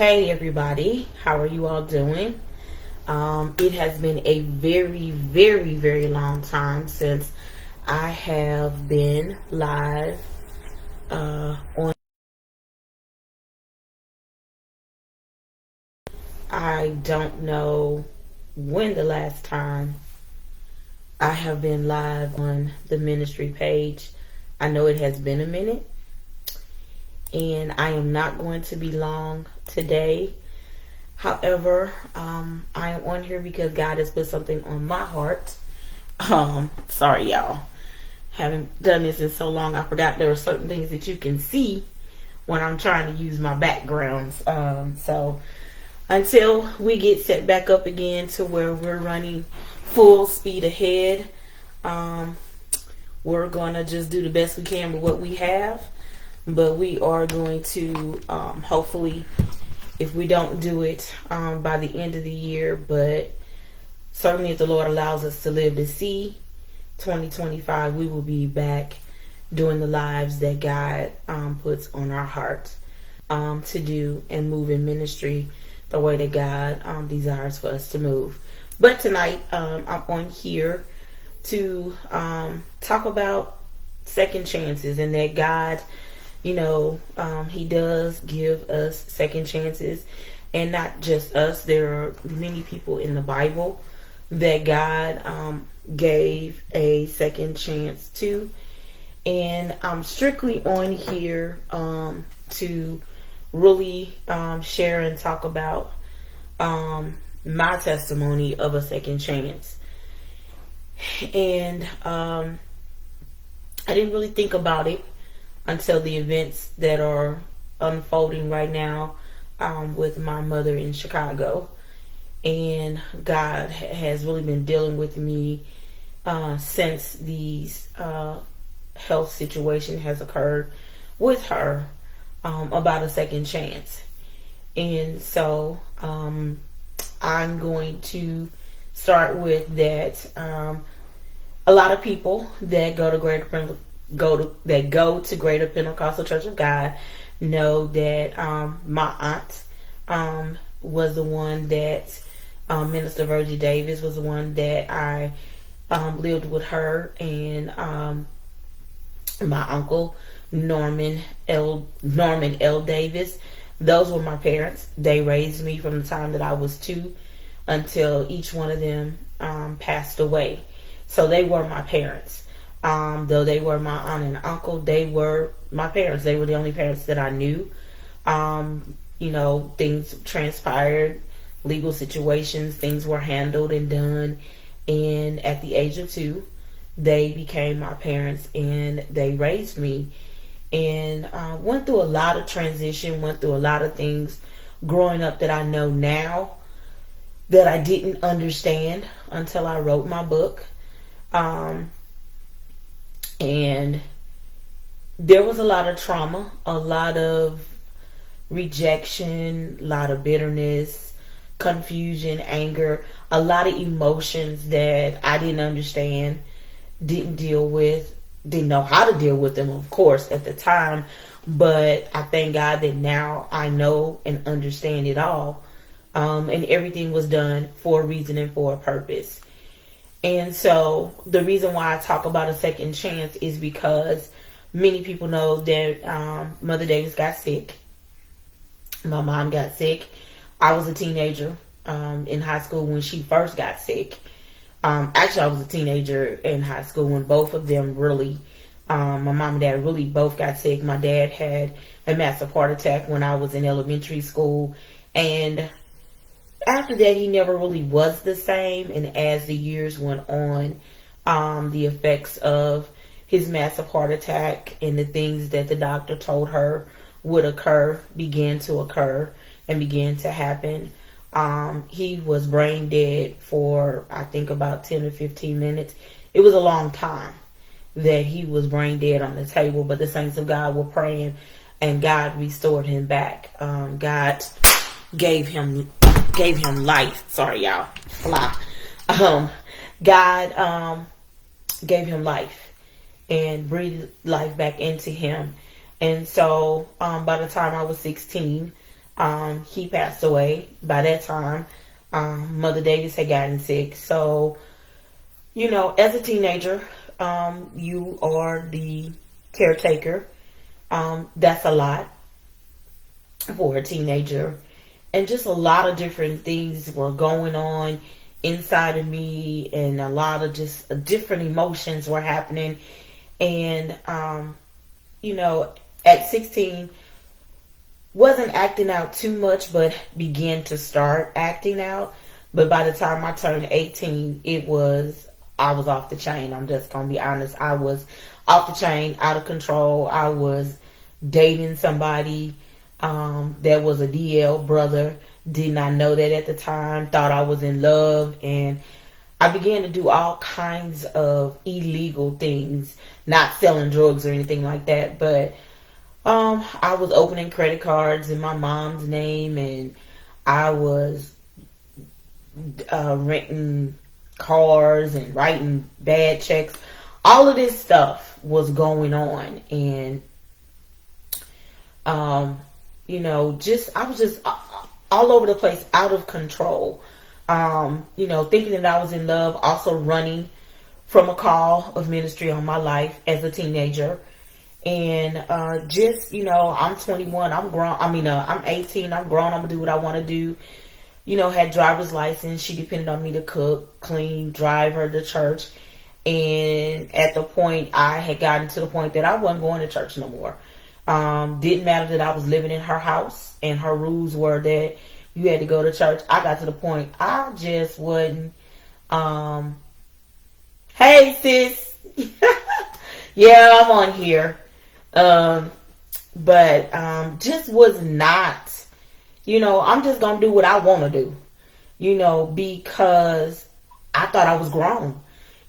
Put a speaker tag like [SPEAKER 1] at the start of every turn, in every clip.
[SPEAKER 1] Hey everybody, how are you all doing? It has been a very, very, very long time since I have been live on. I don't know when the last time I have been live on the ministry page. I know it has been a minute, and I am not going to be long today. However, I am on here because God has put something on my heart. Sorry, y'all. Haven't done this in so long. I forgot there are certain things that you can see when I'm trying to use my backgrounds. So until we get set back up again to where we're running full speed ahead, we're gonna just do the best we can with what we have. But we are going to hopefully, if we don't do it by the end of the year, but certainly if the Lord allows us to live to see 2025, we will be back doing the lives that God puts on our hearts to do and move in ministry the way that God desires for us to move. But tonight, I'm on here to talk about second chances, and that God, He does give us second chances, and not just us. There are many people in the Bible that God gave a second chance to, and I'm strictly on here to really share and talk about my testimony of a second chance. And I didn't really think about it until the events that are unfolding right now with my mother in Chicago. And God has really been dealing with me since these health situation has occurred with her about a second chance. And so I'm going to start with that. A lot of people that go to Greater Pentecostal Church of God know that my aunt was the one that Minister Virgie Davis was the one that I lived with her, and my uncle Norman L. Davis. Those were my parents. They raised me from the time that I was 2 until each one of them passed away. So they were my parents. Though they were my aunt and uncle, they were my parents. They were the only parents that I knew. Things transpired, legal situations, things were handled and done. And at the age of 2, they became my parents, and they raised me. And went through a lot of transition, went through a lot of things growing up that I know now that I didn't understand until I wrote my book. And there was a lot of trauma, a lot of rejection, a lot of bitterness, confusion, anger, a lot of emotions that I didn't understand, didn't deal with, didn't know how to deal with them, of course, at the time. But I thank God that now I know and understand it all. And everything was done for a reason and for a purpose. And so the reason why I talk about a second chance is because many people know that Mother Davis got sick. My mom got sick. I was a teenager in high school when she first got sick. Actually, I was a teenager in high school when both of them really, my mom and dad really both got sick. My dad had a massive heart attack when I was in elementary school. And after that, he never really was the same. And as the years went on, the effects of his massive heart attack and the things that the doctor told her would occur began to occur and began to happen. He was brain dead for, I think, about 10 or 15 minutes. It was a long time that he was brain dead on the table, but the saints of God were praying, and God restored him back. God gave him life. Sorry, y'all. God gave him life and breathed life back into him. And so by the time I was 16, He passed away. By that time, Mother Davis had gotten sick. So, as a teenager, you are the caretaker. That's a lot for a teenager. And just a lot of different things were going on inside of me, and a lot of just different emotions were happening. And, at 16, wasn't acting out too much, but began to start acting out. But by the time I turned 18, I was off the chain. I'm just going to be honest. I was off the chain, out of control. I was dating somebody that was a DL brother. Did not know that at the time. Thought I was in love. And I began to do all kinds of illegal things. Not selling drugs or anything like that. But I was opening credit cards in my mom's name. And I was renting cars and writing bad checks. All of this stuff was going on. And I was just all over the place, out of control. Thinking that I was in love, also running from a call of ministry on my life as a teenager. And I'm 21, I'm grown. I'm 18, I'm grown, I'm gonna do what I want to do. Had driver's license. She depended on me to cook, clean, drive her to church. And at the point, I had gotten to the point that I wasn't going to church no more. Didn't matter that I was living in her house and her rules were that you had to go to church. I got to the point I just wouldn't. Hey sis, yeah, I'm on here, but just was not. I'm just gonna do what I want to do. Because I thought I was grown.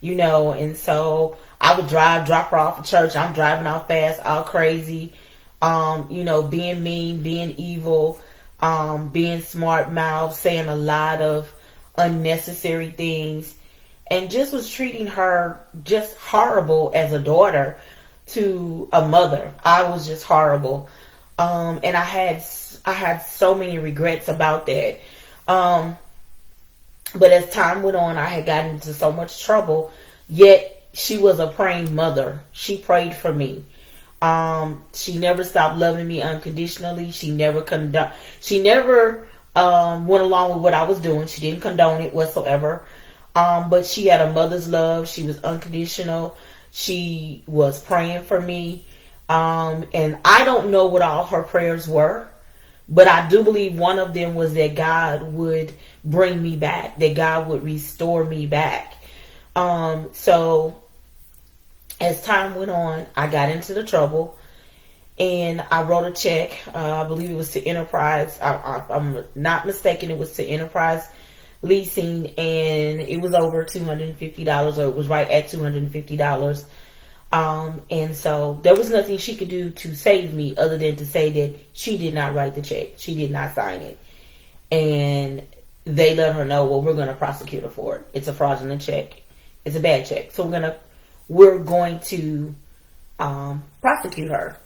[SPEAKER 1] And so I would drop her off at church. I'm driving out fast, all crazy. Being mean, being evil, being smart mouth, saying a lot of unnecessary things, and just was treating her just horrible as a daughter to a mother. I was just horrible. And I had so many regrets about that. But as time went on, I had gotten into so much trouble. Yet she was a praying mother. She prayed for me. She never stopped loving me unconditionally. She never went along with what I was doing. She didn't condone it whatsoever. But she had a mother's love. She was unconditional. She was praying for me. And I don't know what all her prayers were, but I do believe one of them was that God would bring me back, that God would restore me back. So as time went on, I got into the trouble, and I wrote a check. I believe it was to Enterprise. I'm not mistaken. It was to Enterprise Leasing, and it was over $250, or it was right at $250. And so there was nothing she could do to save me other than to say that she did not write the check. She did not sign it. And they let her know, well, we're going to prosecute her for it. It's a fraudulent check. It's a bad check. So we're going to prosecute her.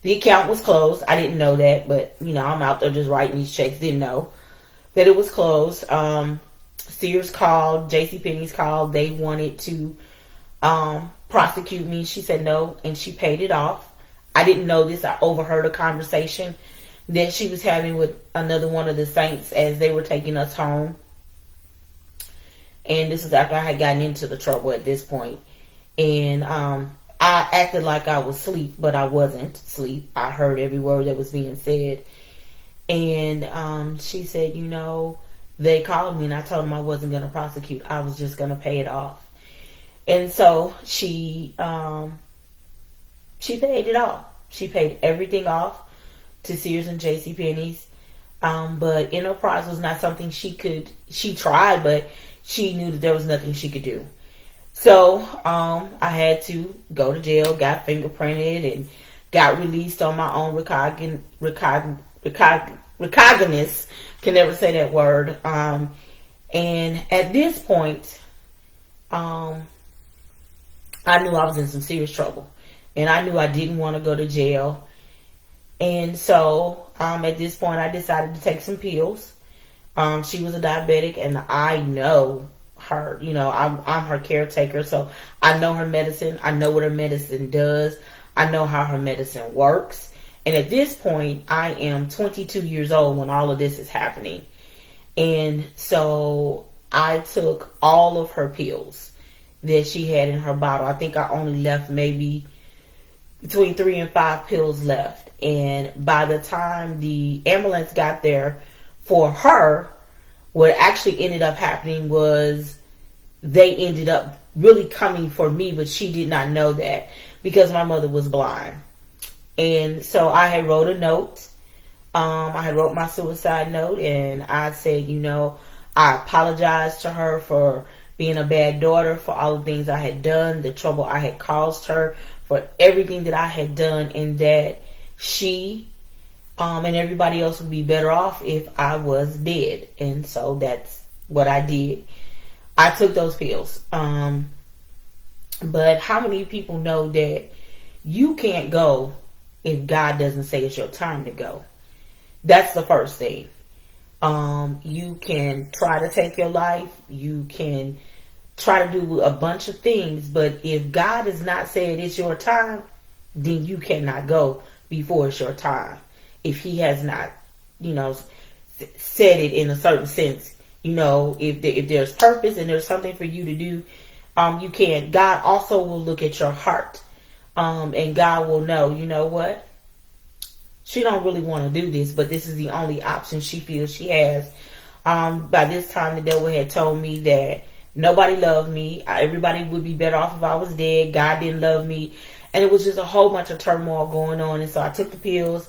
[SPEAKER 1] The account was closed. I didn't know that, but I'm out there just writing these checks. Didn't know that it was closed. Sears called, JCPenney's called. They wanted to prosecute me. She said no, and she paid it off. I didn't know this. I overheard a conversation that she was having with another one of the saints as they were taking us home. And this is after I had gotten into the trouble at this point. And I acted like I was asleep, but I wasn't asleep. I heard every word that was being said. And she said, they called me, and I told them I wasn't going to prosecute. I was just going to pay it off. And so she paid it off. She paid everything off to Sears and JCPenney's. But Enterprise was not something she tried, but she knew that there was nothing she could do. So I had to go to jail, got fingerprinted, and got released on my own recognizance. Can never say that word. And at this point, I knew I was in some serious trouble. And I knew I didn't want to go to jail. And so at this point, I decided to take some pills. She was a diabetic, and I know her. You know, I'm her caretaker, so I know her medicine. I know what her medicine does. I know how her medicine works. And at this point, I am 22 years old when all of this is happening. And so I took all of her pills that she had in her bottle. I think I only left maybe between 3 and 5 pills left. And by the time the ambulance got there for her, what actually ended up happening was they ended up really coming for me, but she did not know that because my mother was blind. And so I had wrote a note. I had wrote my suicide note, and I said, you know, I apologized to her for being a bad daughter, for all the things I had done, the trouble I had caused her, for everything that I had done, and that she and everybody else would be better off if I was dead. And so that's what I did. I took those pills. But how many people know that you can't go if God doesn't say it's your time to go? That's the first thing. You can try to take your life. You can try to do a bunch of things. But if God has not said it's your time, then you cannot go before it's your time. If he has not, you know, said it in a certain sense, you know, if there's purpose and there's something for you to do, you can. God also will look at your heart. And God will know, you know what? She don't really want to do this, but this is the only option she feels she has. By this time, the devil had told me that nobody loved me. Everybody would be better off if I was dead. God didn't love me. And it was just a whole bunch of turmoil going on. And so I took the pills.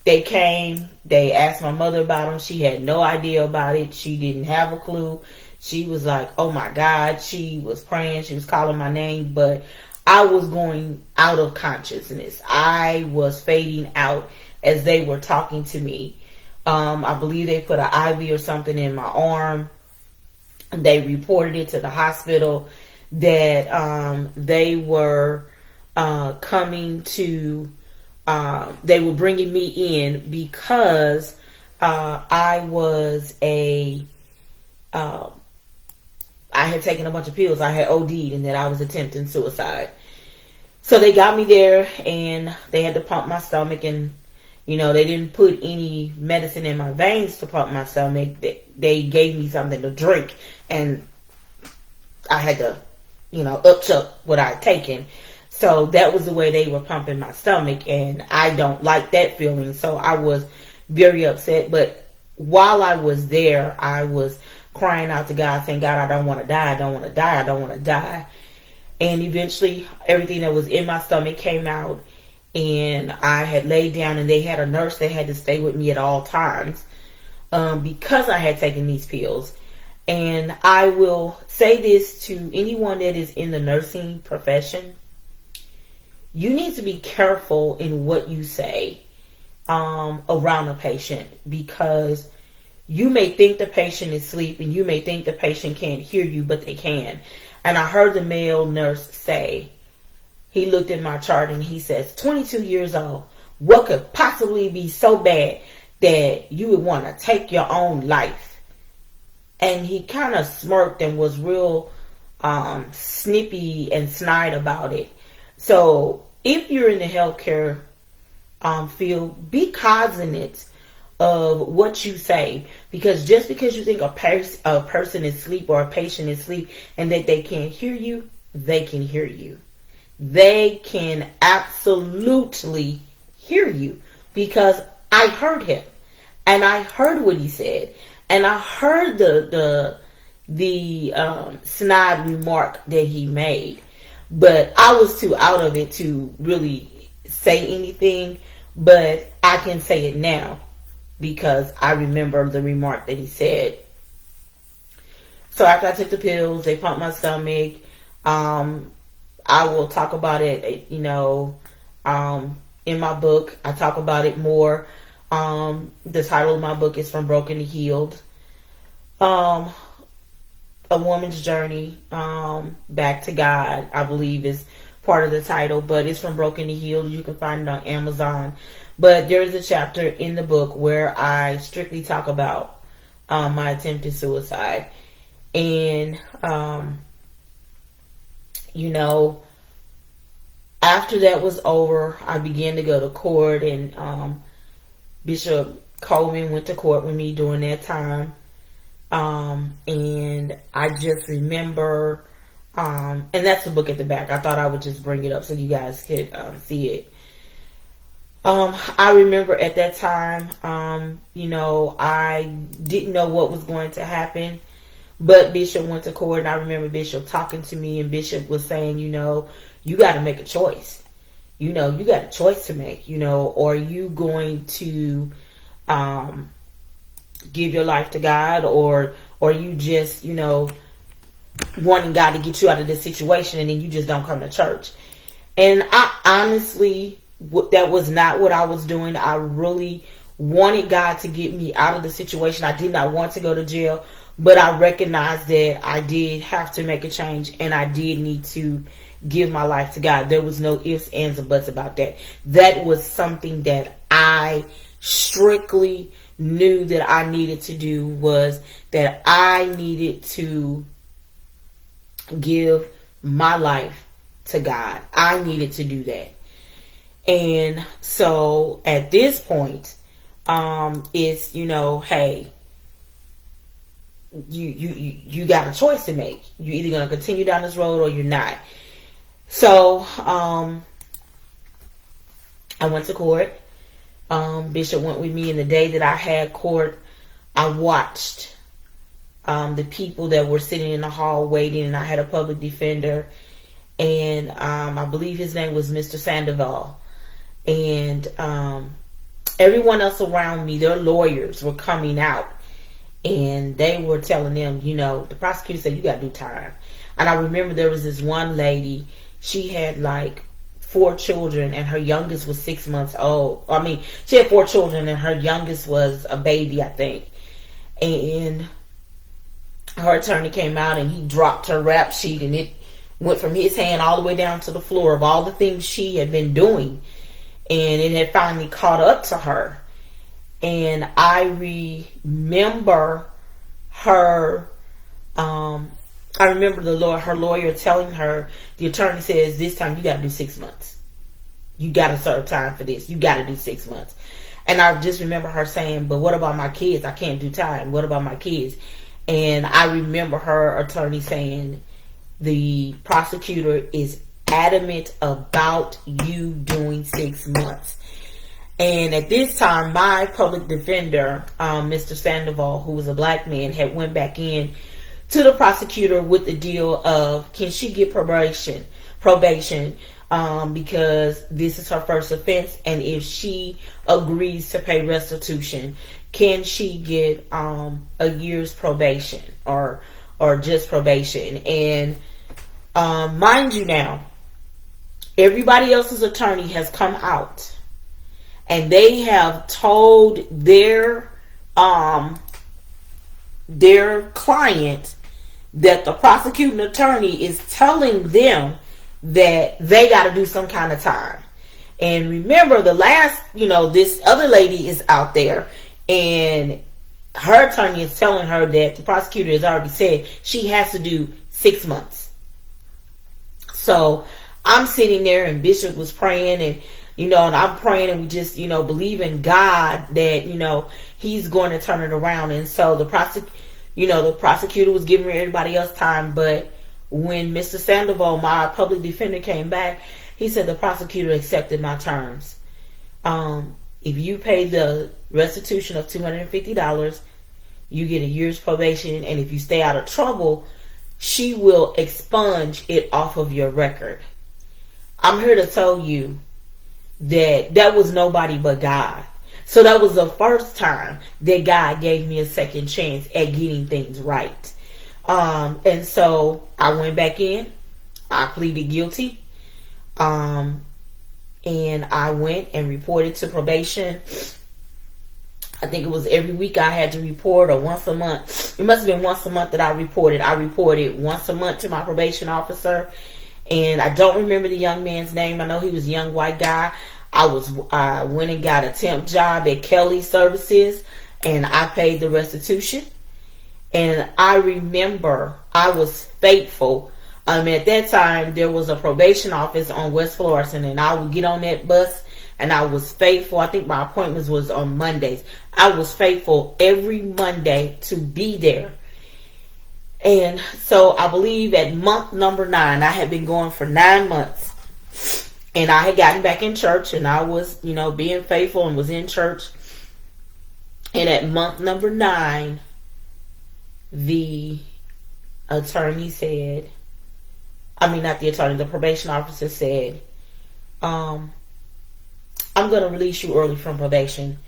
[SPEAKER 1] They came. They asked my mother about them. She had no idea about it. She didn't have a clue. She was like, oh my God. She was praying. She was calling my name. But I was going out of consciousness. I was fading out as they were talking to me. I believe they put an IV or something in my arm. They reported it to the hospital that they were coming to, they were bringing me in because I was I had taken a bunch of pills. I had OD'd and that I was attempting suicide. So they got me there and they had to pump my stomach, and you know, they didn't put any medicine in my veins to pump my stomach. They gave me something to drink, and I had to, you know, upchuck what I had taken. So that was the way they were pumping my stomach, and I don't like that feeling. So I was very upset. But while I was there, I was crying out to God, saying, God, I don't want to die. I don't want to die. I don't want to die. And eventually everything that was in my stomach came out, and I had laid down, and they had a nurse that had to stay with me at all times because I had taken these pills. And I will say this to anyone that is in the nursing profession. You need to be careful in what you say around a patient, because you may think the patient is asleep and you may think the patient can't hear you, but they can. And I heard the male nurse say, he looked at my chart and he says, 22 years old, what could possibly be so bad that you would want to take your own life? And he kind of smirked and was real snippy and snide about it. So if you're in the healthcare field, be cognizant of what you say, because just because you think a person is asleep or a patient is asleep and that they can't hear you, they can hear you. They can absolutely hear you, because I heard him and I heard what he said, and I heard the snide remark that he made, but I was too out of it to really say anything. But I can say it now because I remember the remark that he said. So after I took the pills, they pumped my stomach. I will talk about it, you know, in my book. I talk about it more. The title of my book is From Broken to Healed. A Woman's Journey Back to God, I believe, is part of the title, but it's From Broken to Healed. You can find it on Amazon. But there is a chapter in the book where I strictly talk about my attempted suicide. And, you know, after that was over, I began to go to court, and Bishop Coleman went to court with me during that time. And I just remember, and that's the book at the back. I thought I would just bring it up so you guys could see it. I remember at that time, you know, I didn't know what was going to happen, but Bishop went to court, and I remember Bishop talking to me, and Bishop was saying, you know, you got to make a choice. You know, you got a choice to make, you know, or are you going to give your life to God, or you just, you know, wanting God to get you out of this situation, and then you just don't come to church. And I honestly, that was not what I was doing. I really wanted God to get me out of the situation. I did not want to go to jail, but I recognized that I did have to make a change, and I did need to give my life to God. There was no ifs, ands, or buts about that. That was something that I strictly knew that I needed to do, was that I needed to give my life to God. I needed to do that. And so at this point, it's, you know, hey, you got a choice to make. You're either going to continue down this road or you're not. So I went to court. Bishop went with me, and the day that I had court, I watched the people that were sitting in the hall waiting, and I had a public defender, and I believe his name was Mr. Sandoval, and everyone else around me, their lawyers were coming out, and they were telling them, you know, the prosecutor said, you got to do time. And I remember there was this one lady, she had like 4 children, and her youngest was 6 months old. I mean, she had 4 children, and her youngest was a baby, I think. And her attorney came out, and he dropped her rap sheet, and it went from his hand all the way down to the floor of all the things she had been doing. And it had finally caught up to her. And I remember her, I remember her lawyer telling her, the attorney says, this time you got to do 6 months. You got to serve time for this. You got to do 6 months. And I just remember her saying, but what about my kids? I can't do time. What about my kids? And I remember her attorney saying, the prosecutor is adamant about you doing 6 months. And at this time, my public defender, Mr. Sandoval, who was a black man, had went back in to the prosecutor with the deal of, can she get probation, because this is her first offense, and if she agrees to pay restitution, can she get a year's probation or just probation? And mind you now, everybody else's attorney has come out, and they have told their client that the prosecuting attorney is telling them that they got to do some kind of time. And remember, this other lady is out there, and her attorney is telling her that the prosecutor has already said she has to do 6 months. So I'm sitting there, and Bishop was praying, and and I'm praying, and we just, believe in God that, he's going to turn it around. And so the prosecutor was giving everybody else time. But when Mr. Sandoval, my public defender, came back, he said the prosecutor accepted my terms. If you pay the restitution of $250, you get a year's probation. And if you stay out of trouble, she will expunge it off of your record. I'm here to tell you that was nobody but God. So that was the first time that God gave me a second chance at getting things right. And so I went back in. I pleaded guilty. And I went and reported to probation. I think it was every week I had to report, or once a month. It must have been once a month that I reported. I reported once a month to my probation officer. And I don't remember the young man's name. I know he was a young white guy. I went and got a temp job at Kelly Services, and I paid the restitution. And I remember I was faithful. At that time, there was a probation office on West Florissant, and I would get on that bus, and I was faithful. I think my appointments was on Mondays. I was faithful every Monday to be there. And so I believe at month number 9, I had been going for 9 months. And I had gotten back in church, and I was, being faithful and was in church. And at month number 9, the attorney said, not the attorney, the probation officer said, I'm going to release you early from probation.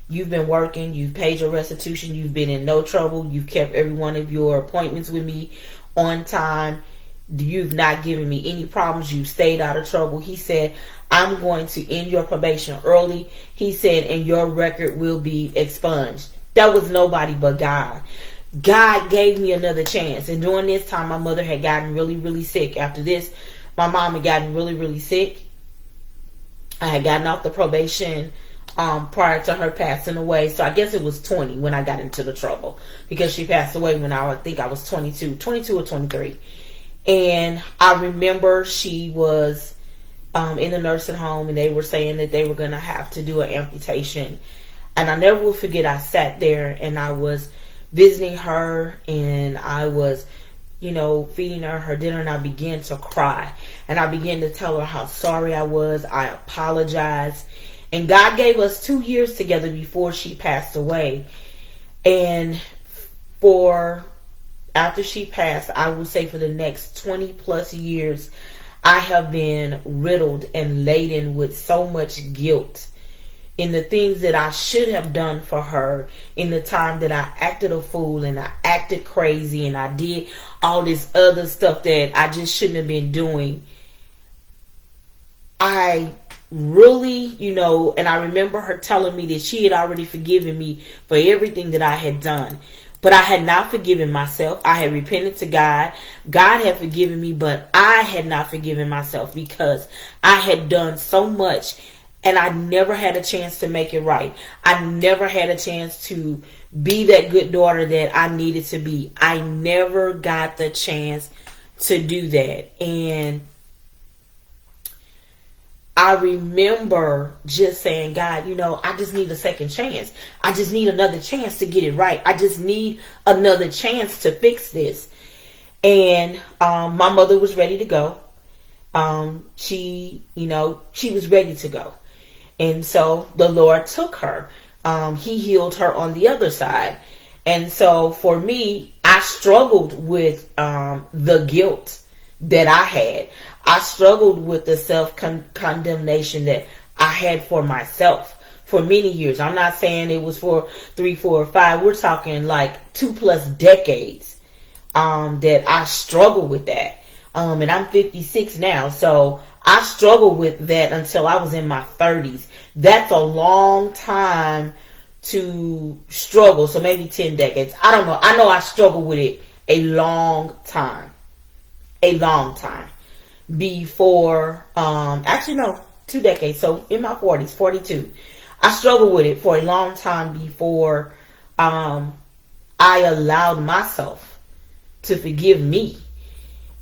[SPEAKER 1] You've been working, you've paid your restitution, you've been in no trouble, you've kept every one of your appointments with me on time, you've not given me any problems, you've stayed out of trouble. He said, I'm going to end your probation early. He said, and your record will be expunged. That was nobody but God. God gave me another chance. And during this time, my mother had gotten really, really sick. After this, my mom had gotten really, really sick. I had gotten off the probation prior to her passing away. So I guess it was 20 when I got into the trouble, because she passed away when I think I was 22 or 23. And I remember she was in the nursing home, and they were saying that they were going to have to do an amputation. And I never will forget, I sat there and I was visiting her, and I was, feeding her dinner, and I began to cry. And I began to tell her how sorry I was. I apologized. And God gave us 2 years together before she passed away. And after she passed, I would say for the next 20 plus years, I have been riddled and laden with so much guilt in the things that I should have done for her, in the time that I acted a fool and I acted crazy and I did all this other stuff that I just shouldn't have been doing. I really, and I remember her telling me that she had already forgiven me for everything that I had done. But I had not forgiven myself. I had repented to God. God had forgiven me, but I had not forgiven myself, because I had done so much. And I never had a chance to make it right. I never had a chance to be that good daughter that I needed to be. I never got the chance to do that. And I remember just saying, God, I just need a second chance. I just need another chance to get it right. I just need another chance to fix this. And my mother was ready to go. She was ready to go. And so the Lord took her. He healed her on the other side. And so for me, I struggled with the guilt that I had. I struggled with the self-condemnation that I had for myself for many years. I'm not saying it was for 3, 4, or 5. We're talking like 2+ decades that I struggled with that. And I'm 56 now, so I struggled with that until I was in my 30s. That's a long time to struggle. So maybe 10 decades. I don't know. I know I struggled with it a long time. A long time. Before, actually no, 2 decades. So in my 40s, 42. I struggled with it for a long time before I allowed myself to forgive me.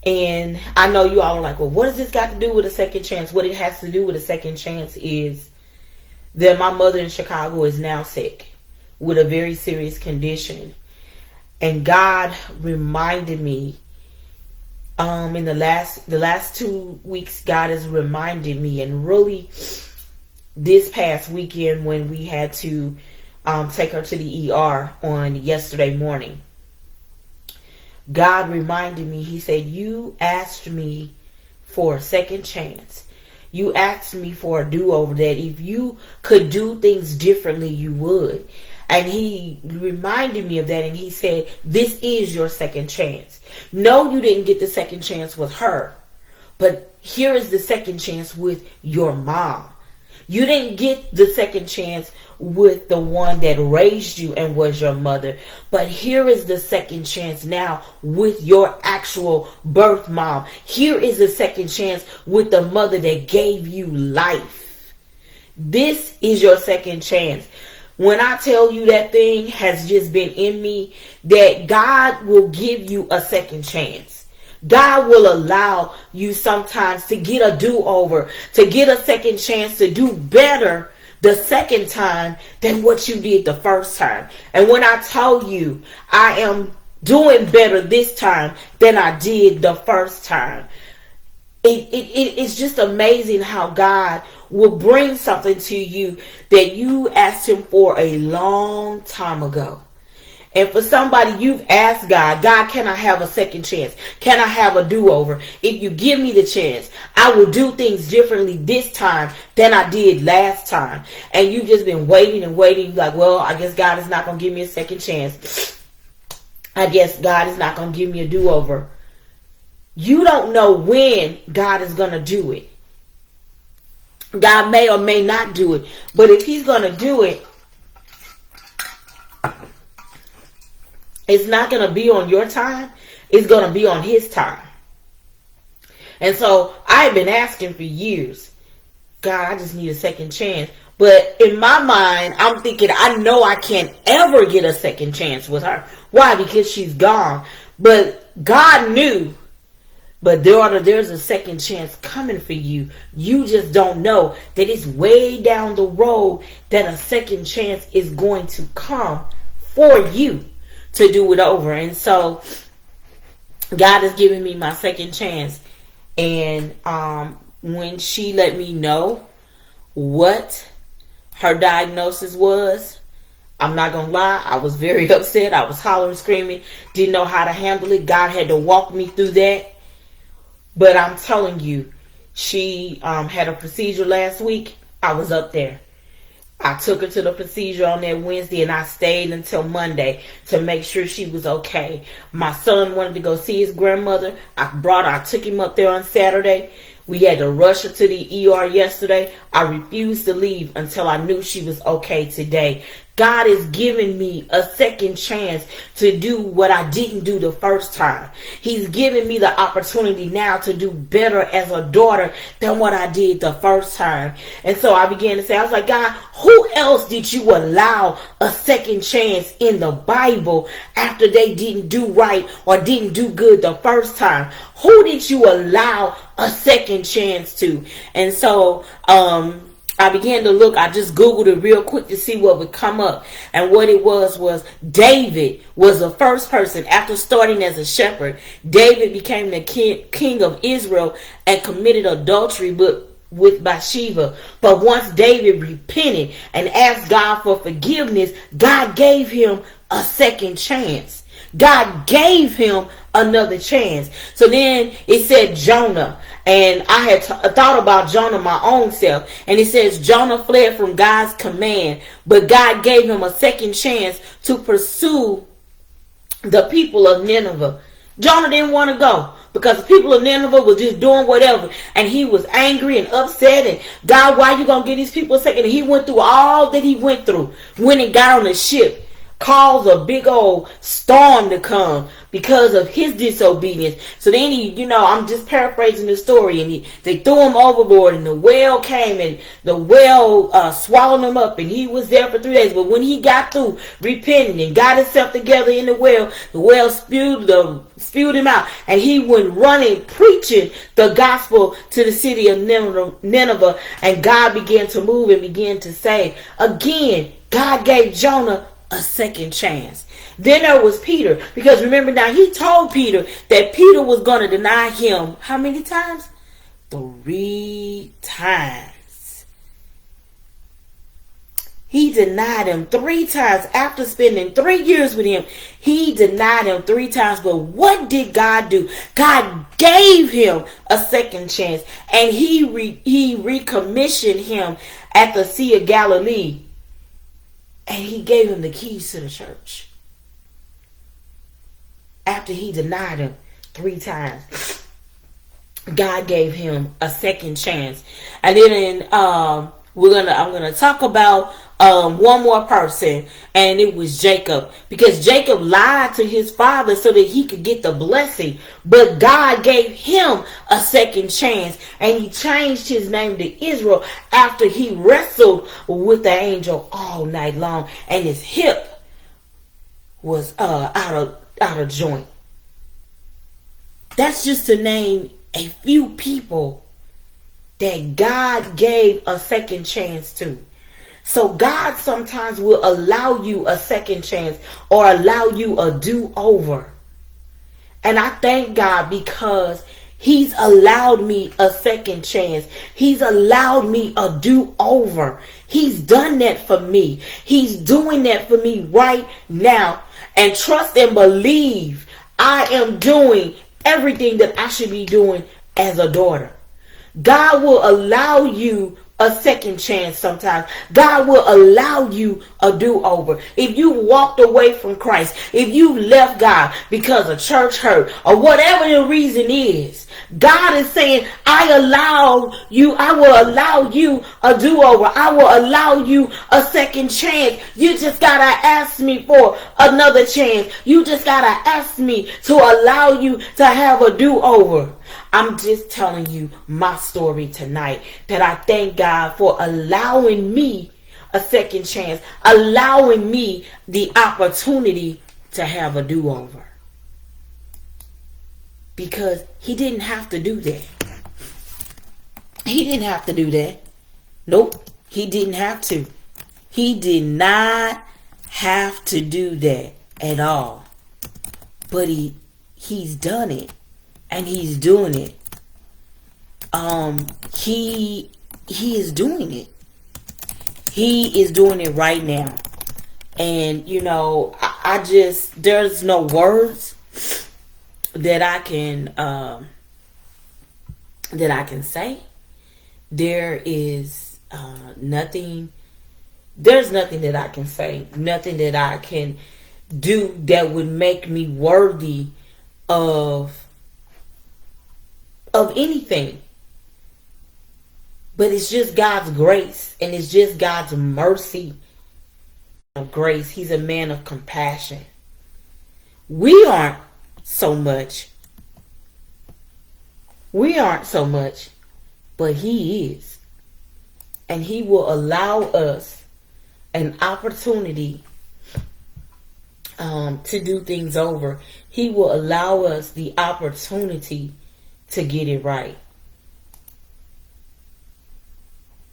[SPEAKER 1] And I know you all are like, well, what does this got to do with a second chance? What it has to do with a second chance is that my mother in Chicago is now sick with a very serious condition. And God reminded me in the last 2 weeks, God has reminded me, and really this past weekend when we had to take her to the ER on yesterday morning, God reminded me, he said, you asked me for a second chance. You asked me for a do-over, that if you could do things differently, you would. And he reminded me of that, and he said, this is your second chance. No, you didn't get the second chance with her, but here is the second chance with your mom. You didn't get the second chance with the one that raised you and was your mother. But here is the second chance now with your actual birth mom. Here is the second chance with the mother that gave you life. This is your second chance. When I tell you that thing has just been in me, that God will give you a second chance. God will allow you sometimes to get a do-over, to get a second chance to do better the second time than what you did the first time. And when I tell you I am doing better this time than I did the first time, it's just amazing how God will bring something to you that you asked him for a long time ago. And for somebody, you've asked God, God, can I have a second chance? Can I have a do-over? If you give me the chance, I will do things differently this time than I did last time. And you've just been waiting and waiting. Like, well, I guess God is not going to give me a second chance. I guess God is not going to give me a do-over. You don't know when God is going to do it. God may or may not do it. But if he's going to do it, it's not going to be on your time. It's going to be on his time. And so I've been asking for years, God, I just need a second chance. But in my mind, I'm thinking, I know I can't ever get a second chance with her. Why? Because she's gone. But God knew. But daughter, there's a second chance coming for you. You just don't know that it's way down the road that a second chance is going to come for you to do it over. And so God has given me my second chance. And when she let me know what her diagnosis was, I'm not gonna lie, I was very upset. I was hollering, screaming, didn't know how to handle it. God had to walk me through that. But I'm telling you, she had a procedure last week. I was up there. I took her to the procedure on that Wednesday, and I stayed until Monday to make sure she was okay. My son wanted to go see his grandmother. I took him up there on Saturday. We had to rush her to the ER yesterday. I refused to leave until I knew she was okay today. God is giving me a second chance to do what I didn't do the first time. He's giving me the opportunity now to do better as a daughter than what I did the first time. And so I began to say, I was like, God, who else did you allow a second chance in the Bible after they didn't do right or didn't do good the first time? Who did you allow a second chance to? And so, I began to look. I just Googled it real quick to see what would come up. And what it was David was the first person after starting as a shepherd. David became the king of Israel and committed adultery with Bathsheba. But once David repented and asked God for forgiveness, God gave him a second chance. God gave him another chance. So then it said Jonah. And I had thought about Jonah my own self. And it says Jonah fled from God's command. But God gave him a second chance to pursue the people of Nineveh. Jonah didn't want to go because the people of Nineveh were just doing whatever. And he was angry and upset. And God, why you going to give these people a second? And he went through all that he went through. When he got on the ship, caused a big old storm to come because of his disobedience. So then I'm just paraphrasing the story, and they threw him overboard, and the whale came, and the whale swallowed him up, and he was there for 3 days. But when he got through repenting and got himself together in the whale spewed him out, and he went running, preaching the gospel to the city of Nineveh, and God began to move and began to save. Again, God gave Jonah a second chance. Then there was Peter, because remember now, he told Peter that Peter was going to deny him how many times? 3 times. He denied him 3 times after spending 3 years with him. He denied him 3 times. But what did God do? God gave him a second chance, and he recommissioned him at the Sea of Galilee. And he gave him the keys to the church. After he denied him 3 times, God gave him a second chance. And then I'm gonna talk about one more person, and it was Jacob, because Jacob lied to his father so that he could get the blessing, but God gave him a second chance, and he changed his name to Israel after he wrestled with the angel all night long, and his hip was out of joint. That's just to name a few people that God gave a second chance to. So God sometimes will allow you a second chance or allow you a do-over. And I thank God because He's allowed me a second chance. He's allowed me a do-over. He's done that for me. He's doing that for me right now. And trust and believe I am doing everything that I should be doing as a daughter. God will allow you a second chance sometimes. God will allow you a do-over. If you walked away from Christ, if you left God because of church hurt or whatever the reason is, God is saying, I will allow you a do-over. I will allow you a second chance. You just gotta ask me for another chance. You just gotta ask me to allow you to have a do-over. I'm just telling you my story tonight, that I thank God for allowing me a second chance, allowing me the opportunity to have a do-over. Because He didn't have to do that. He didn't have to do that. Nope, He didn't have to. He did not have to do that at all. But He's done it. And He's doing it. He is doing it. He is doing it right now. And I just, there's no words that I can say. There is nothing. There's nothing that I can say. Nothing that I can do that would make me worthy of anything. But it's just God's grace, and it's just God's mercy of grace. He's a man of compassion. We aren't so much. But He is. And He will allow us an opportunity to do things over. He will allow us the opportunity to get it right.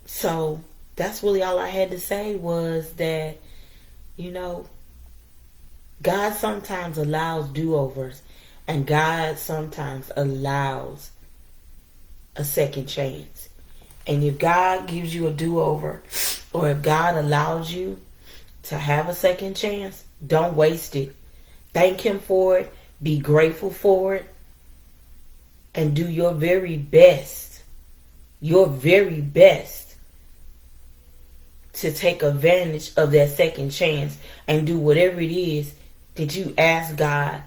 [SPEAKER 1] So that's really all I had to say, was that, God sometimes allows do-overs, and God sometimes allows a second chance. And if God gives you a do-over, or if God allows you to have a second chance, don't waste it. Thank Him for it. Be grateful for it. And do your very best. Your very best. To take advantage of that second chance. And do whatever it is that you ask God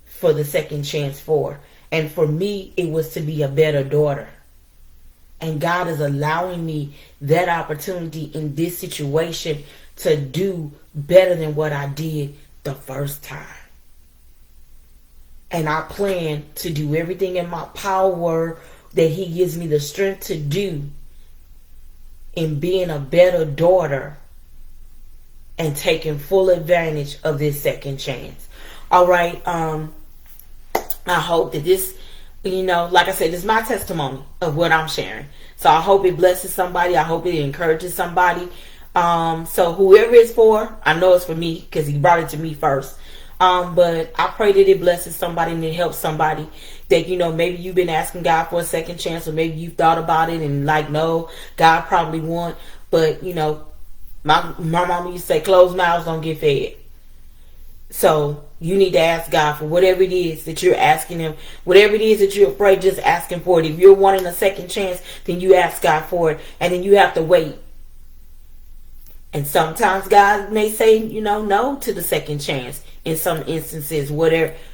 [SPEAKER 1] for the second chance for. And for me, it was to be a better daughter. And God is allowing me that opportunity in this situation to do better than what I did the first time. And I plan to do everything in my power that He gives me the strength to do in being a better daughter and taking full advantage of this second chance. All right. I hope that this, like I said, this is my testimony of what I'm sharing. So I hope it blesses somebody. I hope it encourages somebody. So whoever it's for, I know it's for me because He brought it to me first. But I pray that it blesses somebody and it helps somebody that, maybe you've been asking God for a second chance, or maybe you've thought about it and no, God probably won't. But, my mama used to say, closed mouths don't get fed. So you need to ask God for whatever it is that you're asking Him, whatever it is that you're afraid, just asking for it. If you're wanting a second chance, then you ask God for it, and then you have to wait. And sometimes God may say, no to the second chance in some instances,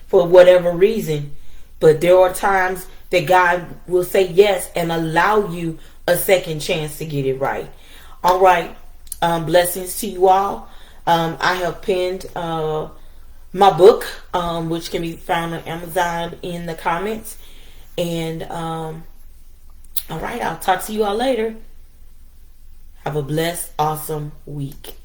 [SPEAKER 1] for whatever reason. But there are times that God will say yes and allow you a second chance to get it right. All right. Blessings to you all. I have pinned my book, which can be found on Amazon, in the comments. And all right, I'll talk to you all later. Have a blessed, awesome week.